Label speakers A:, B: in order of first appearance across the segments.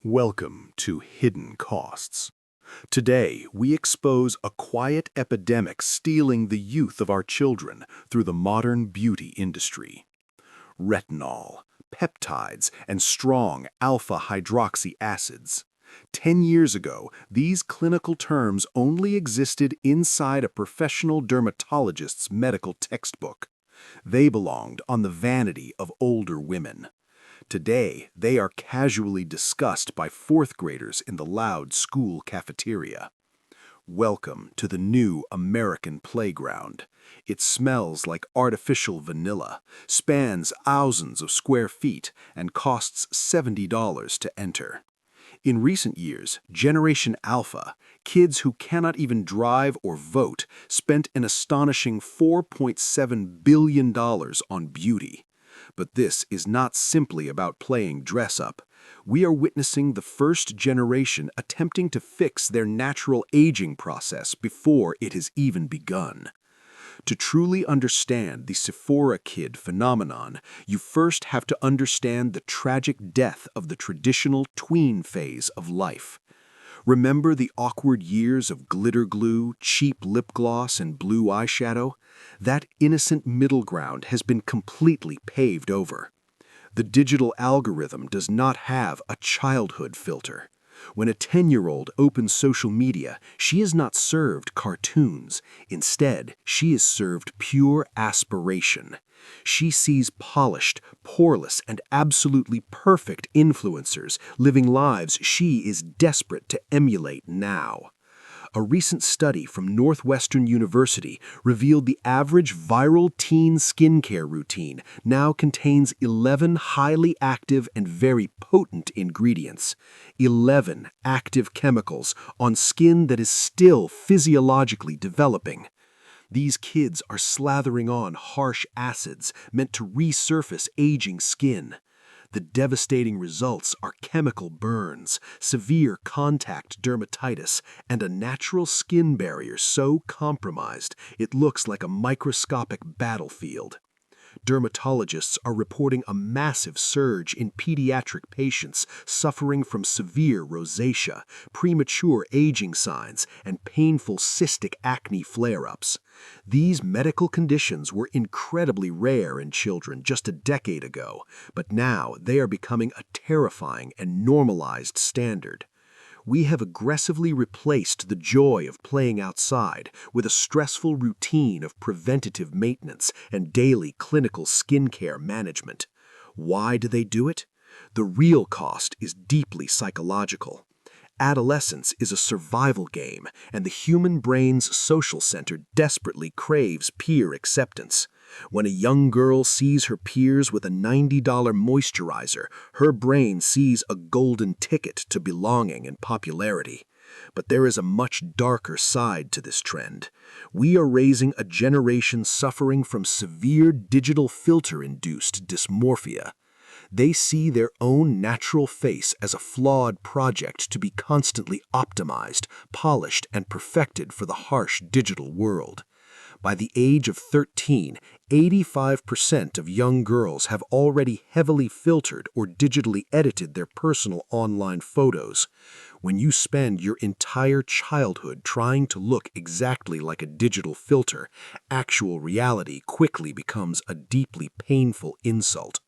A: Welcome to Hidden Costs. Today, we expose a quiet epidemic stealing the youth of our children through the modern beauty industry. Retinol, peptides, and strong alpha-hydroxy acids. 10 years ago, these clinical terms only existed inside a professional dermatologist's medical textbook. They belonged on the vanity of older women. Today, they are casually discussed by fourth graders in the loud school cafeteria. Welcome to the new American playground. It smells like artificial vanilla, spans thousands of square feet, and costs $70 to enter. In recent years, Generation Alpha, kids who cannot even drive or vote, spent an astonishing $4.7 billion on beauty. But this is not simply about playing dress-up. We are witnessing the first generation attempting to fix their natural aging process before it has even begun. To truly understand the Sephora Kid phenomenon, you first have to understand the tragic death of the traditional tween phase of life. Remember the awkward years of glitter glue, cheap lip gloss, and blue eyeshadow? That innocent middle ground has been completely paved over. The digital algorithm does not have a childhood filter. When a 10-year-old opens social media, she is not served cartoons. Instead, she is served pure aspiration. She sees polished, poreless, and absolutely perfect influencers living lives she is desperate to emulate now. A recent study from Northwestern University revealed the average viral teen skincare routine now contains 11 highly active and very potent ingredients. 11 active chemicals on skin that is still physiologically developing. These kids are slathering on harsh acids meant to resurface aging skin. The devastating results are chemical burns, severe contact dermatitis, and a natural skin barrier so compromised it looks like a microscopic battlefield. Dermatologists are reporting a massive surge in pediatric patients suffering from severe rosacea, premature aging signs, and painful cystic acne flare-ups. These medical conditions were incredibly rare in children just a decade ago, but now they are becoming a terrifying and normalized standard. We have aggressively replaced the joy of playing outside with a stressful routine of preventative maintenance and daily clinical skincare management. Why do they do it? The real cost is deeply psychological. Adolescence is a survival game, and the human brain's social center desperately craves peer acceptance. When a young girl sees her peers with a $90 moisturizer, her brain sees a golden ticket to belonging and popularity. But there is a much darker side to this trend. We are raising a generation suffering from severe digital filter-induced dysmorphia. They see their own natural face as a flawed project to be constantly optimized, polished, and perfected for the harsh digital world. By the age of 13, 85% of young girls have already heavily filtered or digitally edited their personal online photos. When you spend your entire childhood trying to look exactly like a digital filter, actual reality quickly becomes a deeply painful insult.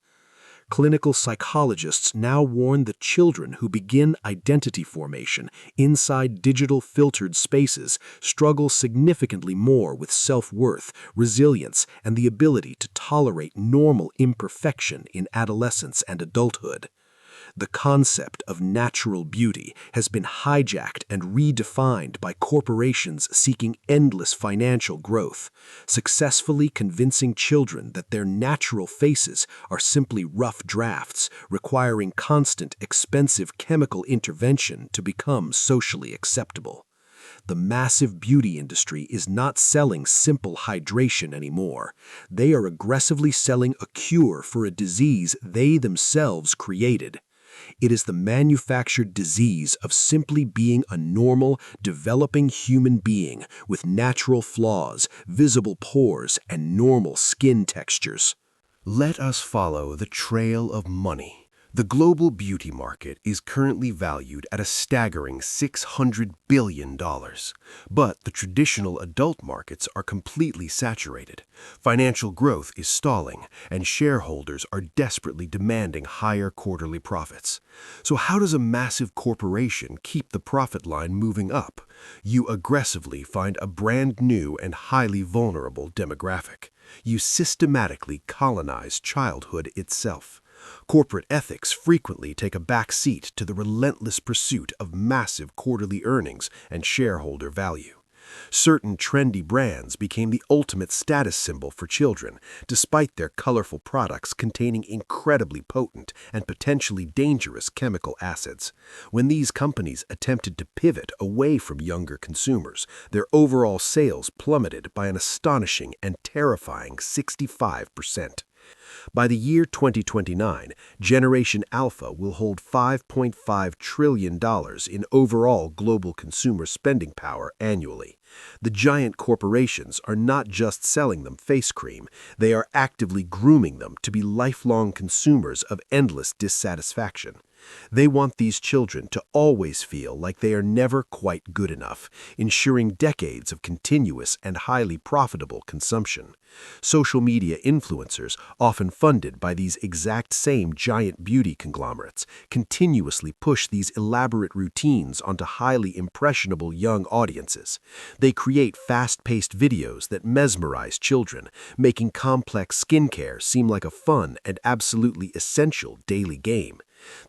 A: Clinical psychologists now warn that children who begin identity formation inside digital filtered spaces struggle significantly more with self-worth, resilience, and the ability to tolerate normal imperfection in adolescence and adulthood. The concept of natural beauty has been hijacked and redefined by corporations seeking endless financial growth, successfully convincing children that their natural faces are simply rough drafts, requiring constant, expensive chemical intervention to become socially acceptable. The massive beauty industry is not selling simple hydration anymore. They are aggressively selling a cure for a disease they themselves created. It is the manufactured disease of simply being a normal, developing human being with natural flaws, visible pores, and normal skin textures. Let us follow the trail of money
B: The global beauty market is currently valued at a staggering $600 billion. But the traditional adult markets are completely saturated. Financial growth is stalling, and shareholders are desperately demanding higher quarterly profits. So how does a massive corporation keep the profit line moving up? You aggressively find a brand new and highly vulnerable demographic. You systematically colonize childhood itself. Corporate ethics frequently take a back seat to the relentless pursuit of massive quarterly earnings and shareholder value. Certain trendy brands became the ultimate status symbol for children, despite their colorful products containing incredibly potent and potentially dangerous chemical acids. When these companies attempted to pivot away from younger consumers, their overall sales plummeted by an astonishing and terrifying 65%. By the year 2029, Generation Alpha will hold $5.5 trillion in overall global consumer spending power annually. The giant corporations are not just selling them face cream, they are actively grooming them to be lifelong consumers of endless dissatisfaction. They want these children to always feel like they are never quite good enough, ensuring decades of continuous and highly profitable consumption. Social media influencers, often funded by these exact same giant beauty conglomerates, continuously push these elaborate routines onto highly impressionable young audiences. They create fast-paced videos that mesmerize children, making complex skincare seem like a fun and absolutely essential daily game.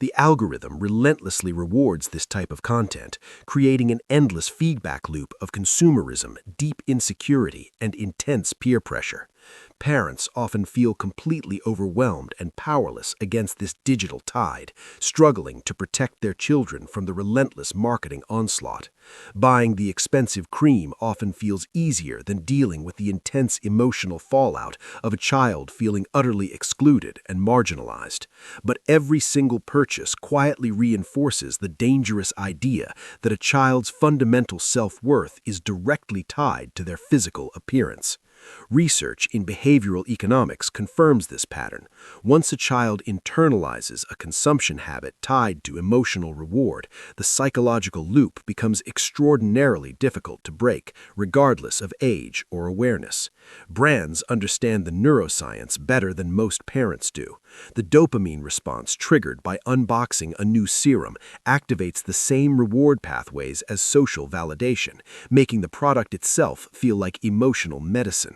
B: The algorithm relentlessly rewards this type of content, creating an endless feedback loop of consumerism, deep insecurity, and intense peer pressure. Parents often feel completely overwhelmed and powerless against this digital tide, struggling to protect their children from the relentless marketing onslaught. Buying the expensive cream often feels easier than dealing with the intense emotional fallout of a child feeling utterly excluded and marginalized. But every single purchase quietly reinforces the dangerous idea that a child's fundamental self-worth is directly tied to their physical appearance. Research in behavioral economics confirms this pattern. Once a child internalizes a consumption habit tied to emotional reward, the psychological loop becomes extraordinarily difficult to break, regardless of age or awareness. Brands understand the neuroscience better than most parents do. The dopamine response triggered by unboxing a new serum activates the same reward pathways as social validation, making the product itself feel like emotional medicine.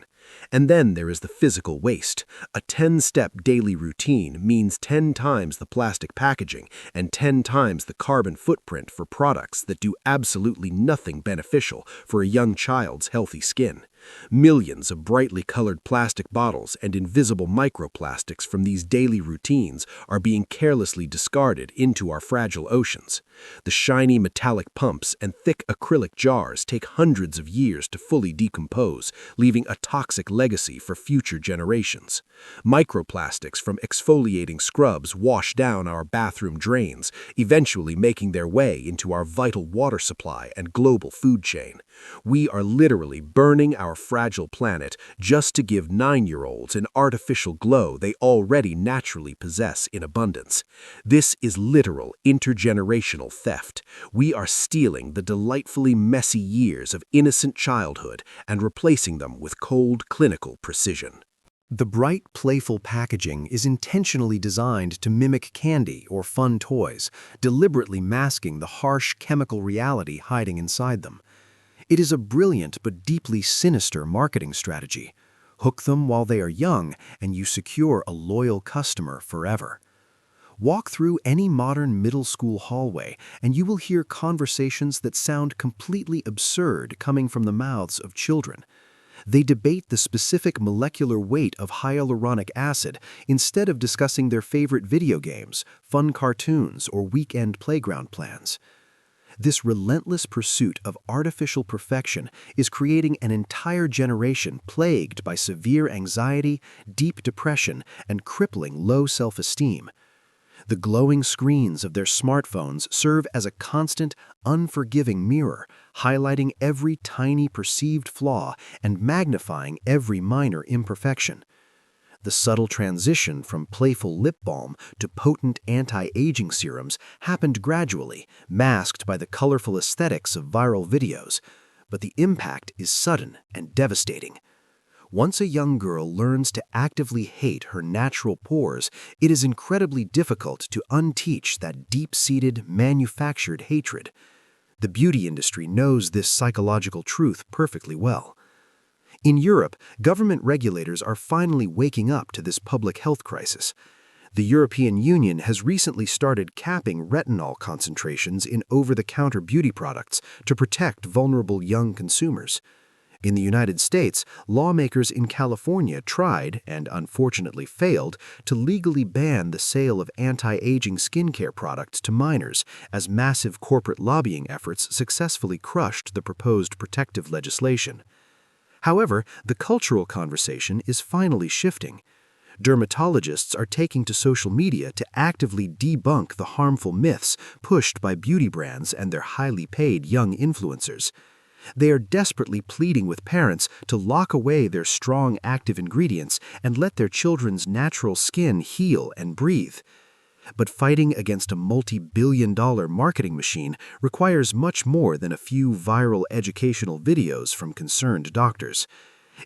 B: And then there is the physical waste. A 10-step daily routine means 10 times the plastic packaging and 10 times the carbon footprint for products that do absolutely nothing beneficial for a young child's healthy skin. Millions of brightly colored plastic bottles and invisible microplastics from these daily routines are being carelessly discarded into our fragile oceans. The shiny metallic pumps and thick acrylic jars take hundreds of years to fully decompose, leaving a toxic legacy for future generations. Microplastics from exfoliating scrubs wash down our bathroom drains, eventually making their way into our vital water supply and global food chain. We are literally burning our fragile planet just to give 9-year-olds an artificial glow they already naturally possess in abundance. This is literal intergenerational theft. We are stealing the delightfully messy years of innocent childhood and replacing them with cold, clinical precision.
A: The bright, playful packaging is intentionally designed to mimic candy or fun toys, deliberately masking the harsh chemical reality hiding inside them. It is a brilliant but deeply sinister marketing strategy. Hook them while they are young, and you secure a loyal customer forever. Walk through any modern middle school hallway, and you will hear conversations that sound completely absurd coming from the mouths of children. They debate the specific molecular weight of hyaluronic acid instead of discussing their favorite video games, fun cartoons, or weekend playground plans. This relentless pursuit of artificial perfection is creating an entire generation plagued by severe anxiety, deep depression, and crippling low self-esteem. The glowing screens of their smartphones serve as a constant, unforgiving mirror, highlighting every tiny perceived flaw and magnifying every minor imperfection.
C: The subtle transition from playful lip balm to potent anti-aging serums happened gradually, masked by the colorful aesthetics of viral videos. But the impact is sudden and devastating. Once a young girl learns to actively hate her natural pores, it is incredibly difficult to unteach that deep-seated, manufactured hatred. The beauty industry knows this psychological truth perfectly well. In Europe, government regulators are finally waking up to this public health crisis. The European Union has recently started capping retinol concentrations in over-the-counter beauty products to protect vulnerable young consumers. In the United States, lawmakers in California tried, and unfortunately failed, to legally ban the sale of anti-aging skincare products to minors, as massive corporate lobbying efforts successfully crushed the proposed protective legislation. However, the cultural conversation is finally shifting. Dermatologists are taking to social media to actively debunk the harmful myths pushed by beauty brands and their highly paid young influencers. They are desperately pleading with parents to lock away their strong active ingredients and let their children's natural skin heal and breathe. But fighting against a multi-billion-dollar marketing machine requires much more than a few viral educational videos from concerned doctors.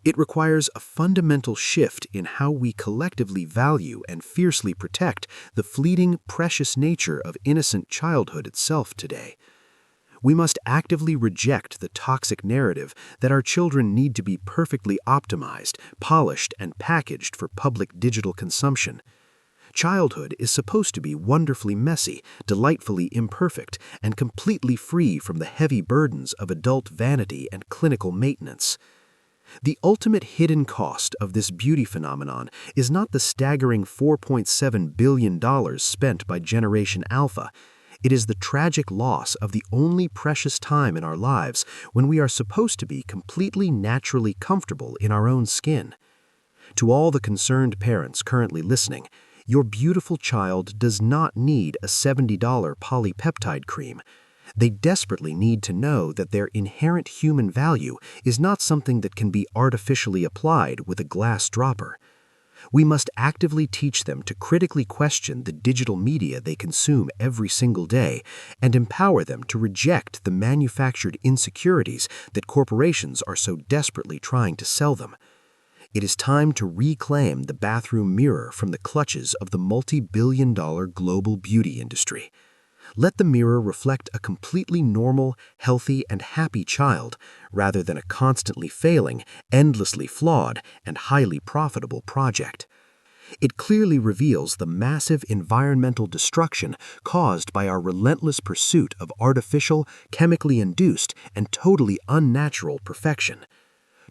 C: It requires a fundamental shift in how we collectively value and fiercely protect the fleeting, precious nature of innocent childhood itself today. We must actively reject the toxic narrative that our children need to be perfectly optimized, polished, and packaged for public digital consumption. Childhood is supposed to be wonderfully messy, delightfully imperfect, and completely free from the heavy burdens of adult vanity and clinical maintenance. The ultimate hidden cost of this beauty phenomenon is not the staggering $4.7 billion spent by Generation Alpha. It is the tragic loss of the only precious time in our lives when we are supposed to be completely naturally comfortable in our own skin. To all the concerned parents currently listening, your beautiful child does not need a $70 polypeptide cream. They desperately need to know that their inherent human value is not something that can be artificially applied with a glass dropper. We must actively teach them to critically question the digital media they consume every single day and empower them to reject the manufactured insecurities that corporations are so desperately trying to sell them. It is time to reclaim the bathroom mirror from the clutches of the multi-billion-dollar global beauty industry. Let the mirror reflect a completely normal, healthy, and happy child, rather than a constantly failing, endlessly flawed, and highly profitable project. It clearly reveals the massive environmental destruction caused by our relentless pursuit of artificial, chemically induced, and totally unnatural perfection.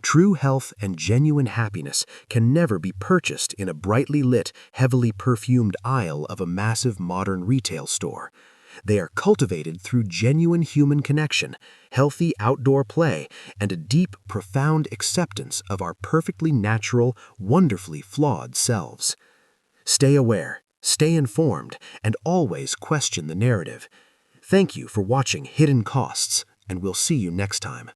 C: True health and genuine happiness can never be purchased in a brightly lit, heavily perfumed aisle of a massive modern retail store. They are cultivated through genuine human connection, healthy outdoor play, and a deep, profound acceptance of our perfectly natural, wonderfully flawed selves. Stay aware, stay informed, and always question the narrative. Thank you for watching Hidden Costs, and we'll see you next time.